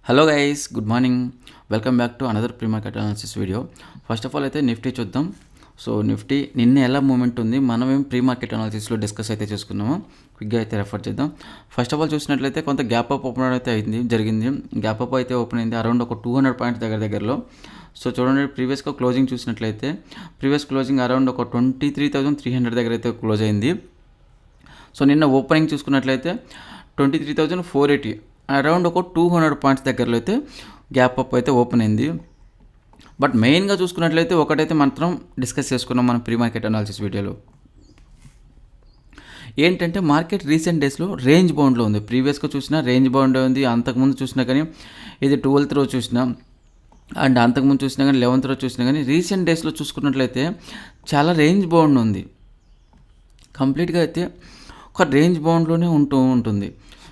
Hello guys, good morning. Welcome back to another pre market analysis video. First of all అయితే Nifty చూద్దాం. So Nifty నిన్న ఎలా moment ఉంది, మనమేం pre market అనాలిసిస్లో discuss అయితే చేసుకున్నాము. క్విక్గా అయితే రెఫర్ చేద్దాం. ఫస్ట్ ఆఫ్ ఆల్ చూసినట్లయితే కొంత గ్యాప్ అప్ ఓపెన్ అయితే జరిగింది. గ్యాప్ అప్ అయితే ఓపెన్ అయింది అరౌండ్ ఒక 200 పాయింట్స్ దగ్గరలో. సో చూడండి, ప్రీవియస్గా క్లోజింగ్ చూసినట్లయితే ప్రీవియస్ క్లోజింగ్ అరౌండ్ ఒక 23,300 దగ్గర అయితే క్లోజ్ అయింది. సో నిన్న ఓపెనింగ్ చూసుకున్నట్లయితే 23,480, అరౌండ్ ఒక 200 పాయింట్స్ దగ్గరలో అయితే గ్యాప్ అప్ అయితే ఓపెన్ అయింది. బట్ మెయిన్గా చూసుకున్నట్లయితే ఒకటైతే మాత్రం డిస్కస్ చేసుకున్నాం మనం ప్రీ మార్కెట్ అనాలిసిస్ వీడియోలో. ఏంటంటే మార్కెట్ రీసెంట్ డేస్లో రేంజ్ బౌండ్లో ఉంది. ప్రీవియస్గా చూసినా రేంజ్ బౌండ్లో ఉంది, అంతకుముందు చూసినా కానీ ఇది 12th రోజు చూసినా అండ్ అంతకుముందు చూసినా కానీ 11th రోజు చూసినా కానీ రీసెంట్ డేస్లో చూసుకున్నట్లయితే చాలా రేంజ్ బౌండ్ ఉంది. కంప్లీట్గా అయితే ఒక రేంజ్ బౌండ్లోనే ఉంటుంది.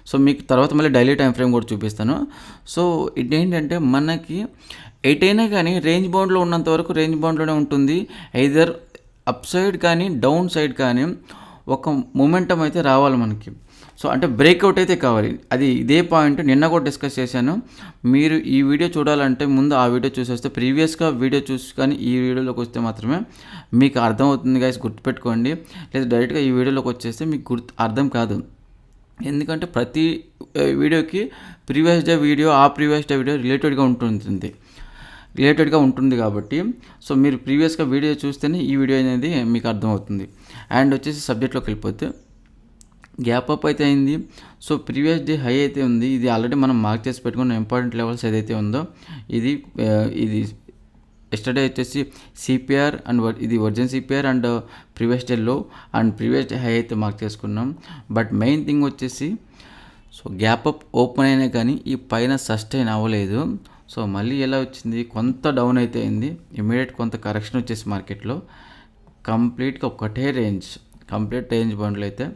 సో మీకు తర్వాత మళ్ళీ డైలీ టైం ఫ్రేమ్ కూడా చూపిస్తాను. సో ఇదేంటంటే మనకి ఎటైనా కానీ రేంజ్ బౌండ్లో ఉన్నంత వరకు రేంజ్ బౌండ్లోనే ఉంటుంది. ఐదర్ అప్ సైడ్ కానీ డౌన్ సైడ్ కానీ ఒక మొమెంటం అయితే రావాలి మనకి. సో అంటే బ్రేక్అవుట్ అయితే కావాలి. అది ఇదే పాయింట్ నిన్న కూడా డిస్కస్ చేశాను. మీరు ఈ వీడియో చూడాలంటే ముందు ఆ వీడియో చూసేస్తే, ప్రీవియస్గా వీడియో చూసి కానీ ఈ వీడియోలోకి వస్తే మాత్రమే మీకు అర్థమవుతుంది గైస్, గుర్తుపెట్టుకోండి. లేదా డైరెక్ట్గా ఈ వీడియోలోకి వచ్చేస్తే మీకు అర్థం కాదు. ఎందుకంటే ప్రతి వీడియోకి ప్రీవియస్ డే వీడియో రిలేటెడ్గా ఉంటుంది కాబట్టి సో మీరు ప్రీవియస్గా వీడియో చూస్తేనే ఈ వీడియో అనేది మీకు అర్థమవుతుంది. అండ్ వచ్చేసి సబ్జెక్ట్లోకి వెళ్ళిపోతే గ్యాప్ అప్ అయితే అయింది. సో ప్రీవియస్ డే హై అయితే ఉంది. ఇది ఆల్రెడీ మనం మార్క్ చేసి పెట్టుకున్న ఇంపార్టెంట్ లెవెల్స్ ఏదైతే ఉందో ఇది ఎస్టర్డే వచ్చేసి సిపిఆర్ అండ్ ఇది original CPR and previous day లో అండ్ ప్రీవియస్ డే హై అయితే మార్క్ చేసుకున్నాం. బట్ మెయిన్ థింగ్ వచ్చేసి సో గ్యాప్ అప్ ఓపెన్ అయినా కానీ ఈ పైన సస్టైన్ అవ్వలేదు. సో మళ్ళీ ఎలా వచ్చింది, కొంత డౌన్ అయితే అయింది. ఇమీడియట్ కొంత కరెక్షన్ వచ్చేసి మార్కెట్లో కంప్లీట్గా ఒకటే కంప్లీట్ రేంజ్ బౌండ్లో అయితే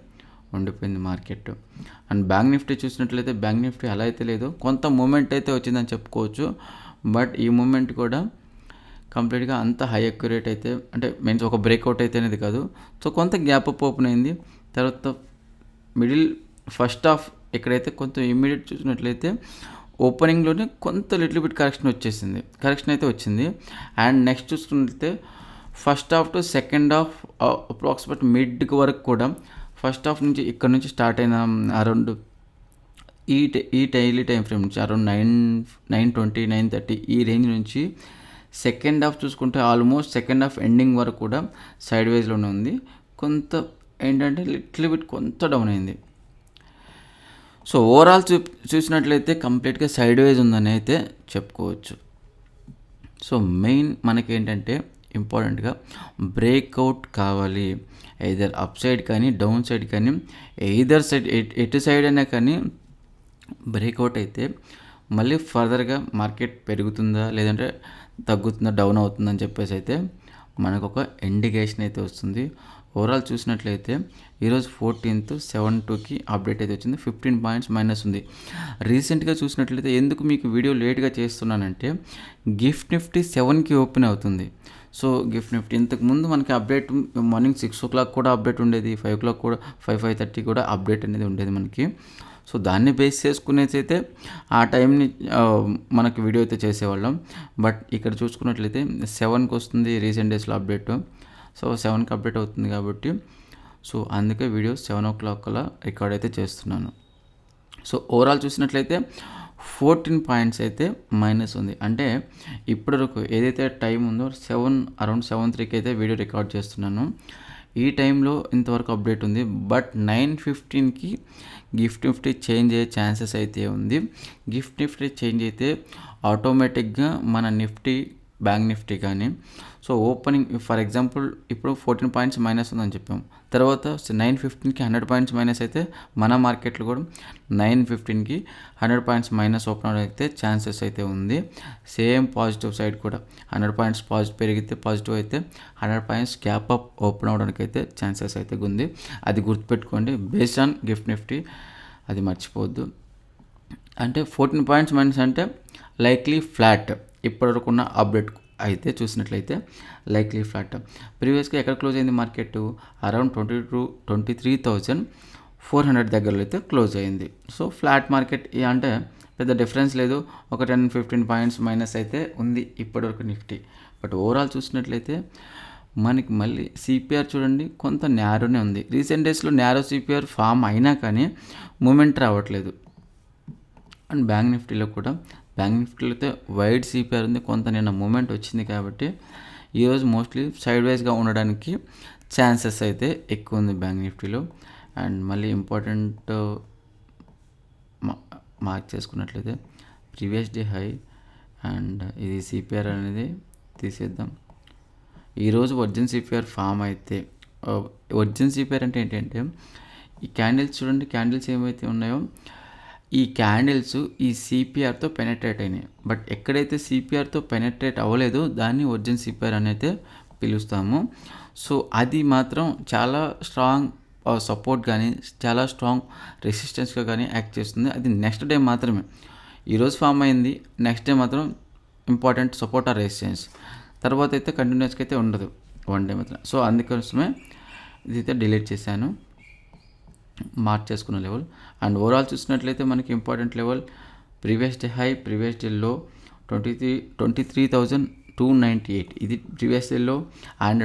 ఉండిపోయింది మార్కెట్. అండ్ బ్యాంక్ నిఫ్టీ చూసినట్లయితే బ్యాంక్ నిఫ్టీ అలా అయితే లేదు, కొంత మూమెంట్ అయితే వచ్చిందని చెప్పుకోవచ్చు. బట్ ఈ మూమెంట్ కూడా కంప్లీట్గా అంత హై అక్యురేట్ అయితే అంటే మీన్స్ ఒక బ్రేక్అవుట్ అయితే అనేది కాదు. సో కొంత గ్యాప్ అప్ ఓపెన్ అయింది. తర్వాత మిడిల్ ఫస్ట్ హాఫ్ ఎక్కడైతే కొంత ఇమ్మీడియట్ చూసినట్లయితే ఓపెనింగ్లోనే కొంత లిటిల్ బిట్ కరెక్షన్ అయితే వచ్చింది. అండ్ నెక్స్ట్ చూసుకున్నట్లయితే first half to second half approximate mid వరకు కూడా ఫస్ట్ హాఫ్ నుంచి ఇక్కడ నుంచి స్టార్ట్ అయిన అరౌండ్ ఈ డైలీ టైం ఫ్రేమ్ నుంచి అరౌండ్ 9:20 9:30 ఈ రేంజ్ నుంచి సెకండ్ హాఫ్ చూసుకుంటే ఆల్మోస్ట్ సెకండ్ హాఫ్ ఎండింగ్ వరకు కూడా సైడ్ వేస్లోనే ఉంది. కొంత ఏంటంటే లిటిల్ బిట్ కొంత డౌన్ అయింది. సో ఓవరాల్ చూసినట్లయితే కంప్లీట్గా సైడ్ వేజ్ ఉందని అయితే చెప్పుకోవచ్చు. సో మెయిన్ మనకేంటంటే ఇంపార్టెంట్గా బ్రేక్అవుట్ కావాలి. ఎయిదర్ అప్ సైడ్ కానీ డౌన్ సైడ్ కానీ ఎయిదర్ సైడ్ ఎటు సైడ్ అయినా కానీ బ్రేక్అవుట్ అయితే మళ్ళీ ఫర్దర్గా మార్కెట్ పెరుగుతుందా లేదంటే తగ్గుతుందా డౌన్ అవుతుందని చెప్పేసి అయితే మనకు ఒక ఇండికేషన్ అయితే వస్తుంది. ఓవరాల్ చూసినట్లయితే ఈరోజు 14th 7/2కి అప్డేట్ అయితే వచ్చింది. 15 పాయింట్స్ మైనస్ ఉంది. రీసెంట్గా చూసినట్లయితే ఎందుకు మీకు వీడియో లేట్గా చేస్తున్నానంటే గిఫ్ట్ నిఫ్టీ 7కి ఓపెన్ అవుతుంది. సో గిఫ్ట్ నిఫ్టీ ఇంతకుముందు మనకి అప్డేట్ మార్నింగ్ 6 o'clock కూడా అప్డేట్ ఉండేది, 5 o'clock కూడా 5:30 కూడా అప్డేట్ అనేది ఉండేది మనకి. సో దాన్ని బేస్ చేసుకునేసి అయితే ఆ టైంని మనకి వీడియో అయితే చేసేవాళ్ళం. బట్ ఇక్కడ చూసుకున్నట్లయితే 7కి వస్తుంది రీసెంట్ డేస్లో అప్డేట్. సో 7కి అప్డేట్ అవుతుంది కాబట్టి సో అందుకే వీడియో 7 o'clock అలా రికార్డ్ అయితే చేస్తున్నాను. సో ఓవరాల్ చూసినట్లయితే 14 పాయింట్స్ అయితే మైనస్ ఉంది. అంటే ఇప్పటివరకు ఏదైతే టైం ఉందో అరౌండ్ 7:03కి అయితే వీడియో రికార్డ్ చేస్తున్నాను. ఈ టైంలో ఇంతవరకు అప్డేట్ ఉంది. బట్ 9:15కి గిఫ్ట్ నిఫ్టీ చేంజ్ అయ్యే ఛాన్సెస్ అయితే ఉంది. గిఫ్ట్ నిఫ్టీ చేంజ్ అయితే ఆటోమేటిక్గా మన నిఫ్టీ బ్యాంక్ నిఫ్టీ కానీ సో ఓపెనింగ్ ఫర్ ఎగ్జాంపుల్ ఇప్పుడు 14 పాయింట్స్ మైనస్ ఉందని చెప్పాం, తర్వాత 9:15కి 100 పాయింట్స్ మైనస్ అయితే మన మార్కెట్లో కూడా 9:15కి 100 పాయింట్స్ మైనస్ ఓపెన్ అయితే ఛాన్సెస్ అయితే ఉంది. సేమ్ పాజిటివ్ సైడ్ కూడా 100 పాయింట్స్ పెరిగితే పాజిటివ్ అయితే 100 పాయింట్స్ గ్యాప్ అప్ ఓపెన్ అవడానికి అయితే ఛాన్సెస్ అయితే ఉంది. అది గుర్తుపెట్టుకోండి బేస్డ్ ఆన్ గిఫ్ట్ నిఫ్టీ, అది మర్చిపోవద్దు. అంటే 14 పాయింట్స్ మైనస్ అంటే లైక్లీ ఫ్లాట్. ఇప్పటివరకు ఉన్న అప్డేట్ అయితే చూసినట్లయితే లైక్లీ ఫ్లాట్. ప్రీవియస్గా ఎక్కడ క్లోజ్ అయింది మార్కెట్ అరౌండ్ 23,400 దగ్గరలో అయితే క్లోజ్ అయింది. సో ఫ్లాట్ మార్కెట్ అంటే పెద్ద డిఫరెన్స్ లేదు. ఒక 10-15 పాయింట్స్ మైనస్ అయితే ఉంది ఇప్పటివరకు నిఫ్టీ. బట్ ఓవరాల్ చూసినట్లయితే మనకి మళ్ళీ సిపిఆర్ చూడండి కొంత న్యారోనే ఉంది. రీసెంట్ డేస్లో న్యారో సిపిఆర్ ఫామ్ అయినా కానీ మూమెంట్ రావట్లేదు. అండ్ బ్యాంక్ నిఫ్టీలో అయితే వైడ్ సిపిఆర్ ఉంది, కొంత నిన్న మూమెంట్ వచ్చింది కాబట్టి ఈరోజు మోస్ట్లీ సైడ్ వైజ్గా ఉండడానికి ఛాన్సెస్ అయితే ఎక్కువ ఉంది బ్యాంక్ నిఫ్టీలో. అండ్ మళ్ళీ ఇంపార్టెంట్ మార్క్ చేసుకున్నట్లయితే ప్రీవియస్ డే హై అండ్ ఇది సిపిఆర్ అనేది తీసేద్దాం. ఈరోజు ఒరిజిన్ సిపిఆర్ ఫామ్ అయితే ఒరిజిన్ సిపిఆర్ అంటే ఏంటంటే ఈ క్యాండిల్స్ చూడండి, క్యాండిల్స్ ఏమైతే ఉన్నాయో ఈ క్యాండిల్స్ ఈ సిపిఆర్తో పెనెట్రేట్ అయినాయి. బట్ ఎక్కడైతే సిపిఆర్తో పెనెట్రేట్ అవ్వలేదో దాన్ని ఒరిజిన్ సిపిఆర్ అని అయితే పిలుస్తాము. సో అది మాత్రం చాలా స్ట్రాంగ్ సపోర్ట్ కానీ చాలా స్ట్రాంగ్ రెసిస్టెన్స్గా కానీ యాక్ట్ చేస్తుంది. అది నెక్స్ట్ డే మాత్రమే. ఈరోజు ఫామ్ అయింది, నెక్స్ట్ డే మాత్రం ఇంపార్టెంట్ సపోర్ట్ ఆర్ రెసిస్టెన్స్, తర్వాత అయితే కంటిన్యూస్గా అయితే ఉండదు వన్ డే మాత్రం. సో అందుకోసమే ఇదైతే డిలీట్ చేశాను, మార్క్ చేసుకున్న లెవెల్. అండ్ ఓవరాల్ చూసినట్లయితే మనకి important level previous day high, previous day లో 23,298 ఇది ప్రీవియస్ డే లో, and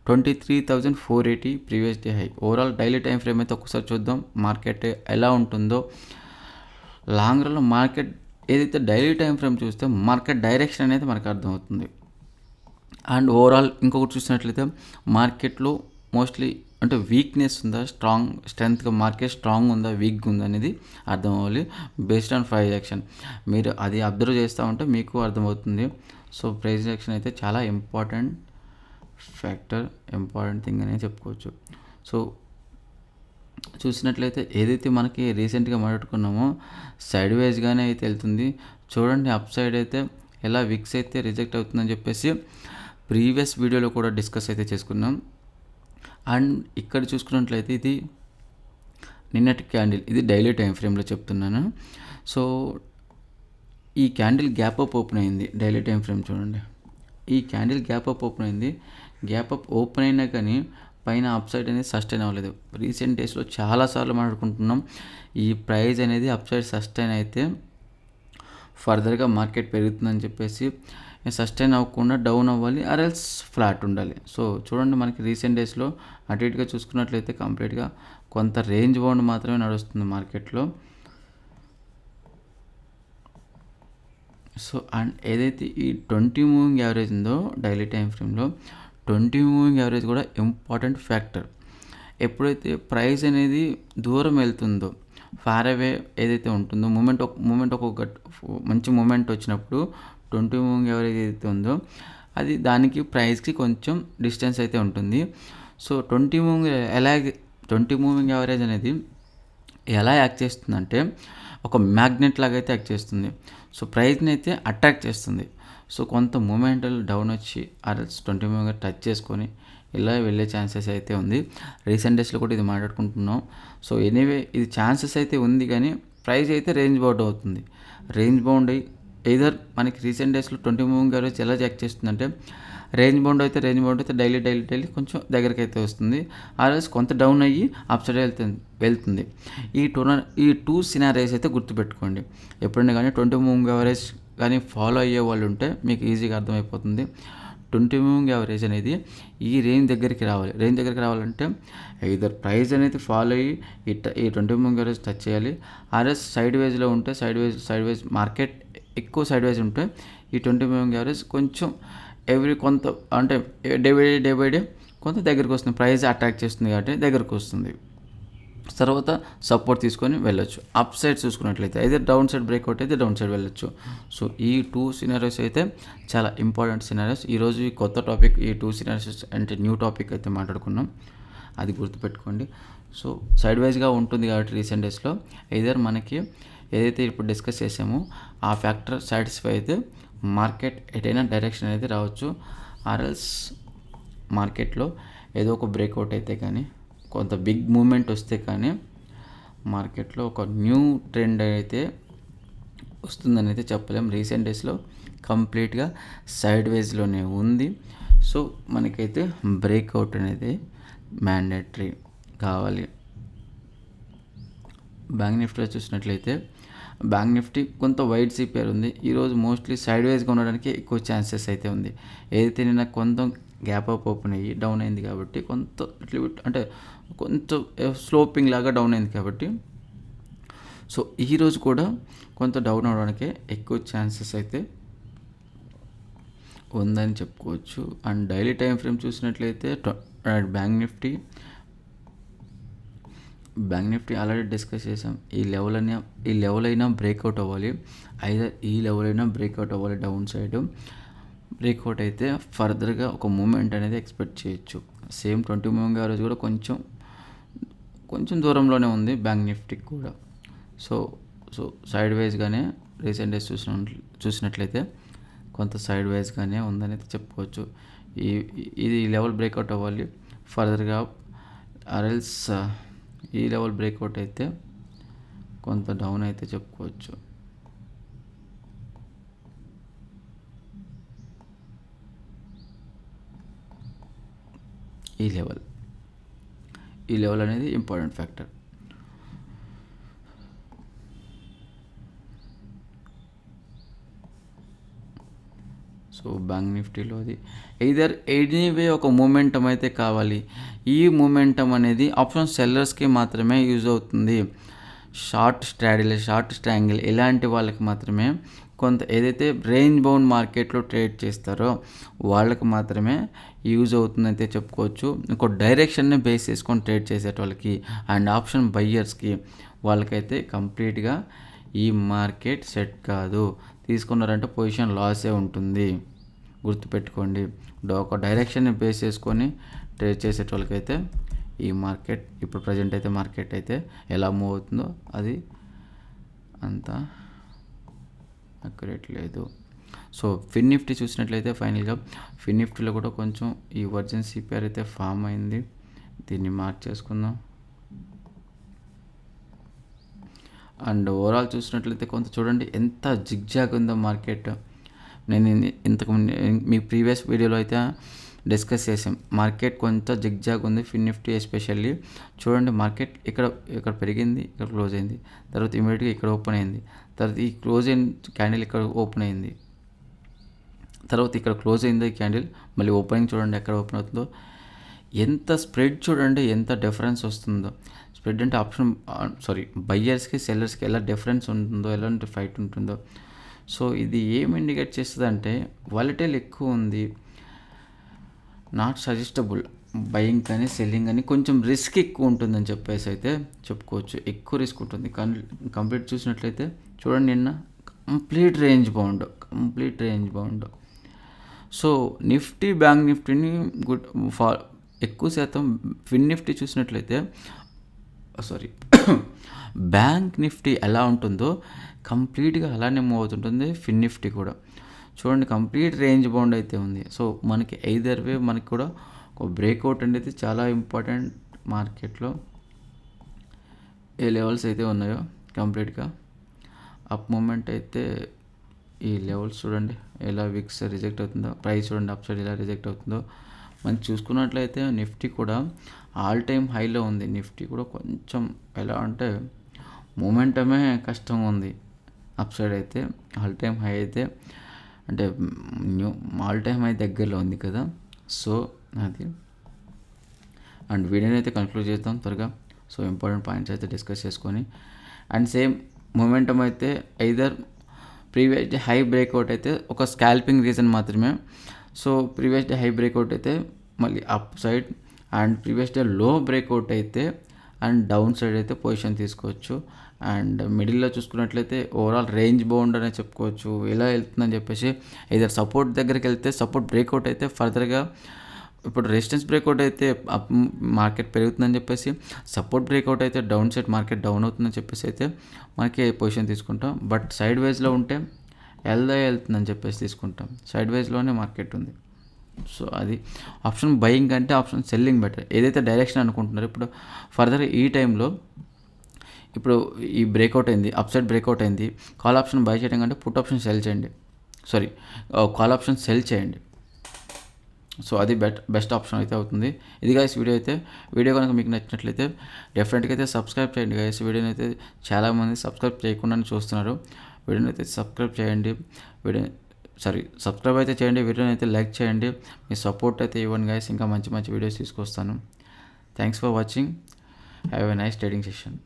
23,480 previous day high. Overall daily time frame అయితే ఒకసారి చూద్దాం మార్కెట్ ఎలా ఉంటుందో. లాంగ్ రన్లో మార్కెట్ ఏదైతే డైలీ టైం ఫ్రేమ్ చూస్తే మార్కెట్ డైరెక్షన్ అనేది మనకు అర్థమవుతుంది. అండ్ ఓవరాల్ ఇంకొకటి చూసినట్లయితే మార్కెట్లో మోస్ట్లీ అంటే వీక్నెస్ ఉందా, స్ట్రెంత్గా మార్కెట్ స్ట్రాంగ్ ఉందా, వీక్గా ఉందా అనేది అర్థం అవ్వాలి బేస్డ్ ఆన్ ప్రైస్ యాక్షన్. మీరు అది అబ్జర్వ్ చేస్తూ ఉంటే మీకు అర్థమవుతుంది. సో ప్రైస్ యాక్షన్ అయితే చాలా ఇంపార్టెంట్ ఫ్యాక్టర్, ఇంపార్టెంట్ థింగ్ అనేది చెప్పుకోవచ్చు. సో చూసినట్లయితే ఏదైతే మనకి రీసెంట్గా మాట్లాడుకున్నామో సైడ్ వైజ్గానే అయితే వెళ్తుంది. చూడండి అప్ సైడ్ అయితే ఎలా విక్స్ అయితే రిజెక్ట్ అవుతుందని చెప్పేసి ప్రీవియస్ వీడియోలో కూడా డిస్కస్ అయితే చేసుకున్నాం. అండ్ ఇక్కడ చూసుకున్నట్లయితే ఇది నిన్నటి క్యాండిల్, ఇది డైలీ టైం ఫ్రేమ్లో చెప్తున్నాను. సో ఈ క్యాండిల్ గ్యాప్ అప్ ఓపెన్ అయింది. డైలీ టైం ఫ్రేమ్ చూడండి, ఈ క్యాండిల్ గ్యాప్ అప్ ఓపెన్ అయింది. గ్యాప్ అప్ ఓపెన్ అయినా కానీ పైన అప్ సైడ్ అనేది సస్టైన్ అవ్వలేదు. రీసెంట్ డేస్లో చాలాసార్లు మాట్లాడుకుంటున్నాం ఈ ప్రైస్ అనేది అప్ సైడ్ సస్టైన్ అయితే ఫర్దర్గా మార్కెట్ పెరుగుతుందని చెప్పేసి. సస్టైన్ అవ్వకుండా డౌన్ అవ్వాలి, ఆర్ఎల్స్ ఫ్లాట్ ఉండాలి. సో చూడండి మనకి రీసెంట్ డేస్లో అటు ఇటుగా చూసుకున్నట్లయితే కంప్లీట్గా కొంత రేంజ్ బౌండ్ మాత్రమే నడుస్తుంది మార్కెట్లో. సో అండ్ ఏదైతే ఈ 20 మూవింగ్ యావరేజ్ ఉందో డైలీ టైం ఫ్రేమ్లో 20 మూవింగ్ యావరేజ్ కూడా ఇంపార్టెంట్ ఫ్యాక్టర్. ఎప్పుడైతే ప్రైస్ అనేది దూరం వెళ్తుందో ఫార్ అవే ఏదైతే ఉంటుందో మూమెంట్ ఒక మంచి మూమెంట్ వచ్చినప్పుడు 20 మూవింగ్ యావరేజ్ ఏదైతే ఉందో అది దానికి ప్రైస్కి కొంచెం డిస్టెన్స్ అయితే ఉంటుంది. సో 20 మూవింగ్ యావరేజ్ అనేది ఎలా యాక్ట్ చేస్తుందంటే ఒక మ్యాగ్నెట్ లాగా అయితే యాక్ట్ చేస్తుంది. సో ప్రైస్ని అయితే అట్రాక్ట్ చేస్తుంది. సో కొంత మూమెంట్ డౌన్ వచ్చి ఆర్ఎల్స్ 20 మూవింగ్ టచ్ చేసుకొని ఇలా వెళ్ళే ఛాన్సెస్ అయితే ఉంది. రీసెంట్ డేస్లో కూడా ఇది మాట్లాడుకుంటున్నాం. సో ఎనీవే ఇది ఛాన్సెస్ అయితే ఉంది, కానీ ప్రైస్ అయితే రేంజ్ బౌండ్ అవుతుంది. రేంజ్ బౌండ్ అయ్యి ఎయిదర్ మనకి రీసెంట్ డేస్లో 20 మూవింగ్ యావరేజ్ ఎలా యాక్ట్ చేస్తుందంటే రేంజ్ బౌండ్ అయితే డైలీ కొంచెం దగ్గరికి అయితే వస్తుంది, ఆర్ఎల్స్ కొంత డౌన్ అయ్యి అప్ సైడ్ వెళ్తుంది. ఈ టూ సినారియోస్ అయితే గుర్తుపెట్టుకోండి. ఎప్పుడైనా కానీ 20 మూవింగ్ యావరేజ్ కానీ ఫాలో అయ్యే వాళ్ళు ఉంటే మీకు ఈజీగా అర్థమైపోతుంది. 20 మూవింగ్ యావరేజ్ అనేది ఈ రేంజ్ దగ్గరికి రావాలి. రేంజ్ దగ్గరికి రావాలంటే ఇద్దరు ప్రైస్ అనేది ఫాలో అయ్యి ఈ 20 మూవింగ్ యావరేజ్ టచ్ చేయాలి. ఆర్ఎస్ సైడ్ వేజ్లో ఉంటే సైడ్ వేజ్ మార్కెట్ ఎక్కువ సైడ్ వేజ్ ఉంటే ఈ 20 మూవింగ్ యావరేజ్ కొంచెం కొంత అంటే డే బై డే కొంత దగ్గరికి వస్తుంది. ప్రైస్ అట్రాక్ట్ చేస్తుంది కాబట్టి దగ్గరకు వస్తుంది. తర్వాత సపోర్ట్ తీసుకొని వెళ్ళొచ్చు. అప్ సైడ్ చూసుకున్నట్లయితే అయితే డౌన్ సైడ్ బ్రేక్అవుట్ అయితే డౌన్ సైడ్ వెళ్ళొచ్చు. సో ఈ 2 సినారియోస్ అయితే చాలా ఇంపార్టెంట్ సినారియోస్. ఈరోజు ఈ కొత్త టాపిక్ ఈ 2 సినారియోస్ అంటే న్యూ టాపిక్ అయితే మాట్లాడుకున్నాం, అది గుర్తుపెట్టుకోండి. సో సైడ్ వైజ్గా ఉంటుంది కాబట్టి రీసెంట్ డేస్లో ఎయిదర్ మనకి ఏదైతే ఇప్పుడు డిస్కస్ చేసామో ఆ ఫ్యాక్టర్ సాటిస్ఫై అయితే మార్కెట్ ఎటైనా డైరెక్షన్ అయితే రావచ్చు. ఆర్ఎల్స్ మార్కెట్లో ఏదో ఒక బ్రేక్అవుట్ అయితే కానీ కొంత బిగ్ మూమెంట్ వస్తే కానీ మార్కెట్లో ఒక న్యూ ట్రెండ్ అయితే వస్తుందని అయితే చెప్పలేం. రీసెంట్ డేస్లో కంప్లీట్గా సైడ్ వేస్లోనే ఉంది. సో మనకైతే బ్రేక్అవుట్ అనేది మ్యాండేటరీ కావాలి. బ్యాంక్ నిఫ్టీలో చూసినట్లయితే బ్యాంక్ నిఫ్టీ కొంత వైడ్ సిపిఆర్ ఉంది. ఈరోజు మోస్ట్లీ సైడ్ వైజ్గా ఉండడానికి ఎక్కువ ఛాన్సెస్ అయితే ఉంది. ఏదైతే నిన్న కొంత గ్యాప్ అప్ ఓపెన్ అయ్యి డౌన్ అయింది కాబట్టి కొంత అంటే కొంచెం స్లోపింగ్ లాగా డౌన్ అయింది కాబట్టి సో ఈరోజు కూడా కొంత డౌన్ అవడానికే ఎక్కువ ఛాన్సెస్ అయితే ఉందని చెప్పుకోవచ్చు. అండ్ డైలీ టైం ఫ్రేమ్ చూసినట్లయితే బ్యాంక్ నిఫ్టీ ఆల్రెడీ డిస్కస్ చేసాం. ఈ లెవెల్ అయినా బ్రేక్అవుట్ అవ్వాలి, ఈ లెవెల్ అయినా బ్రేక్అవుట్ అవ్వాలి. డౌన్ సైడ్ బ్రేక్అవుట్ అయితే ఫర్దర్గా ఒక మూమెంట్ అనేది ఎక్స్పెక్ట్ చేయొచ్చు. సేమ్ 20 మూవింగ్ యావరేజ్ కూడా కొంచెం దూరంలోనే ఉంది బ్యాంక్ నిఫ్టీకి కూడా. సో సైడ్ వైజ్గానే రీసెంట్ డేస్ చూసినట్లయితే కొంత సైడ్ వైజ్గానే ఉందని అయితే చెప్పుకోవచ్చు. ఇది లెవెల్ బ్రేక్అవుట్ అవ్వాలి ఫర్దర్గా, ఆర్ఎల్స్ ఈ లెవెల్ బ్రేక్అవుట్ అయితే కొంత డౌన్ అయితే చెప్పుకోవచ్చు. ఈ లెవెల్ అనేది ఇంపార్టెంట్ ఫ్యాక్టర్. సో బ్యాంక్ నిఫ్టీలో అది ఎనీవే ఒక మూమెంటం అయితే కావాలి. ఈ మూమెంటం అనేది ఆప్షన్ సెల్లర్స్కి మాత్రమే యూజ్ అవుతుంది. షార్ట్ స్ట్రాంగిల్ ఇలాంటి వాళ్ళకి మాత్రమే, కొంత ఏదైతే రేంజ్ బౌండ్ మార్కెట్లో ట్రేడ్ చేస్తారో వాళ్ళకి మాత్రమే యూజ్ అవుతుందైతే చెప్పుకోవచ్చు. ఇంకో డైరెక్షన్ని బేస్ చేసుకొని ట్రేడ్ చేసేటోళ్ళకి అండ్ ఆప్షన్ బయ్యర్స్కి వాళ్ళకైతే కంప్లీట్గా ఈ మార్కెట్ సెట్ కాదు. తీసుకున్నారంటే పొజిషన్ లాసే ఉంటుంది, గుర్తుపెట్టుకోండి. ఒక డైరెక్షన్ని బేస్ చేసుకొని ట్రేడ్ చేసేటోళ్ళకైతే ఈ మార్కెట్ ఇప్పుడు ప్రజెంట్ అయితే మార్కెట్ అయితే ఎలా మూవ్ అవుతుందో అది అంత అక్యురేట్ లేదు. సో ఫిన్ నిఫ్టీ చూసినట్లయితే ఫైనల్గా ఫిన్ నిఫ్టీలో కూడా కొంచెం ఈ వర్జన్ సిపిఆర్ అయితే ఫామ్ అయింది. దీన్ని మార్క్ చేసుకుందాం. అండ్ ఓవరాల్ చూసినట్లయితే కొంత చూడండి ఎంత జిగ్జాగ్ ఉందో మార్కెట్. నేను ఇంతకుముందు మీ ప్రీవియస్ వీడియోలో అయితే డిస్కస్ చేసాం. మార్కెట్ కొంత జిగ్జాగ్ ఉంది ఫిన్ నిఫ్టీ ఎస్పెషల్లీ. చూడండి మార్కెట్ ఇక్కడ పెరిగింది, ఇక్కడ క్లోజ్ అయింది, తర్వాత ఇమీడియట్గా ఇక్కడ ఓపెన్ అయింది, తర్వాత ఈ క్లోజ్ అయిన క్యాండిల్ ఇక్కడ ఓపెన్ అయింది, తర్వాత ఇక్కడ క్లోజ్ అయింది ఈ క్యాండిల్, మళ్ళీ ఓపెనింగ్ చూడండి ఎక్కడ ఓపెన్ అవుతుందో. ఎంత స్ప్రెడ్ చూడండి, ఎంత డిఫరెన్స్ వస్తుందో. స్ప్రెడ్ అంటే బయ్యర్స్కి సెల్లర్స్కి ఎలా డిఫరెన్స్ ఉంటుందో, ఎలాంటి ఫైట్ ఉంటుందో. సో ఇది ఏం ఇండికేట్ చేస్తుంది అంటే వాలటైల్ ఎక్కువ ఉంది, నాట్ సజెస్టబుల్ బయింగ్ కానీ సెల్లింగ్ కానీ, కొంచెం రిస్క్ ఎక్కువ ఉంటుందని చెప్పేసి అయితే చెప్పుకోవచ్చు. ఎక్కువ రిస్క్ ఉంటుంది. కంప్లీట్ చూసినట్లయితే చూడండి నిన్న complete range bound. So Nifty bank నిఫ్టీని ఎక్కువ శాతం ఫిన్ నిఫ్టీ చూసినట్లయితే బ్యాంక్ నిఫ్టీ ఎలా ఉంటుందో కంప్లీట్గా అలానే మూవ్ అవుతుంటుంది ఫిన్ నిఫ్టీ కూడా. చూడండి కంప్లీట్ రేంజ్ బౌండ్ అయితే ఉంది. సో మనకి ఎయిదర్ వే మనకి కూడా ఒక బ్రేక్అవుట్ అనేది చాలా ఇంపార్టెంట్ మార్కెట్లో. ఏ లెవెల్స్ అయితే ఉన్నాయో కంప్లీట్గా అప్ మూమెంట్ అయితే ఈ లెవెల్స్ చూడండి ఎలా విక్స్ రిజెక్ట్ అవుతుందో, ప్రైస్ చూడండి అప్ సైడ్ ఎలా రిజెక్ట్ అవుతుందో. మనం చూసుకున్నట్లయితే నిఫ్టీ కూడా ఆల్ టైమ్ హైలో ఉంది. నిఫ్టీ కూడా కొంచెం ఎలా అంటే మూమెంటమే కష్టంగా ఉంది. అప్ సైడ్ అయితే ఆల్ టైమ్ హై అయితే అంటే ఆల్ టైమ్ హై దగ్గరలో ఉంది కదా. సో అది అండ్ వీడియోని అయితే కన్క్లూడ్ చేద్దాం త్వరగా. సో ఇంపార్టెంట్ పాయింట్స్ అయితే డిస్కస్ చేసుకొని అండ్ సేమ్ మొమెంటం అయితే either previous day high breakout అయితే ఒక స్కాల్పింగ్ రీజన్ మాత్రమే. So previous day high breakout అయితే మళ్ళీ up side, and previous day లో బ్రేక్అవుట్ అయితే అండ్ డౌన్ సైడ్ అయితే పొజిషన్ తీసుకోవచ్చు. అండ్ మిడిల్లో చూసుకున్నట్లయితే ఓవరాల్ రేంజ్ బౌండ్ అనే చెప్పుకోవచ్చు. ఎలా వెళ్తుందని చెప్పేసి ఇదర్ సపోర్ట్ దగ్గరికి వెళ్తే సపోర్ట్ బ్రేక్అవుట్ అయితే ఫర్దర్గా ఇప్పుడు రెసిస్టెన్స్ బ్రేక్అవుట్ అయితే అప్ మార్కెట్ పెరుగుతుందని చెప్పేసి, సపోర్ట్ బ్రేక్అవుట్ అయితే డౌన్ సైడ్ మార్కెట్ డౌన్ అవుతుందని చెప్పేసి అయితే మనకి పొజిషన్ తీసుకుంటాం. బట్ సైడ్ వైజ్లో ఉంటే వెళ్తుందని చెప్పేసి తీసుకుంటాం. సైడ్ వైజ్లోనే మార్కెట్ ఉంది. సో అది ఆప్షన్ బయింగ్ కంటే ఆప్షన్ సెల్లింగ్ బెటర్. ఏదైతే డైరెక్షన్ అనుకుంటున్నారో ఇప్పుడు ఫర్దర్ ఈ టైంలో ఇప్పుడు ఈ బ్రేక్అవుట్ అయింది, అప్ సైడ్ బ్రేక్అవుట్ అయింది, కాల్ ఆప్షన్ బై చేయడం కంటే పుట్ ఆప్షన్ సెల్ చేయండి. కాల్ ఆప్షన్ సెల్ చేయండి. సో అది బెస్ట్ ఆప్షన్ అయితే అవుతుంది. ఇది గైస్ వీడియో కనుక మీకు నచ్చినట్లయితే డెఫినెట్గా అయితే సబ్స్క్రైబ్ చేయండి గైస్. వీడియోని అయితే చాలామంది సబ్స్క్రైబ్ చేయకుండానే చూస్తున్నారు. వీడియోని అయితే సబ్స్క్రైబ్ చేయండి. సబ్స్క్రైబ్ అయితే చేయండి. వీడియోని అయితే లైక్ చేయండి. మీ సపోర్ట్ అయితే ఇవ్వండి గైస్. ఇంకా మంచి మంచి వీడియోస్ తీసుకొస్తాను. Thanks for watching. Have a nice trading session.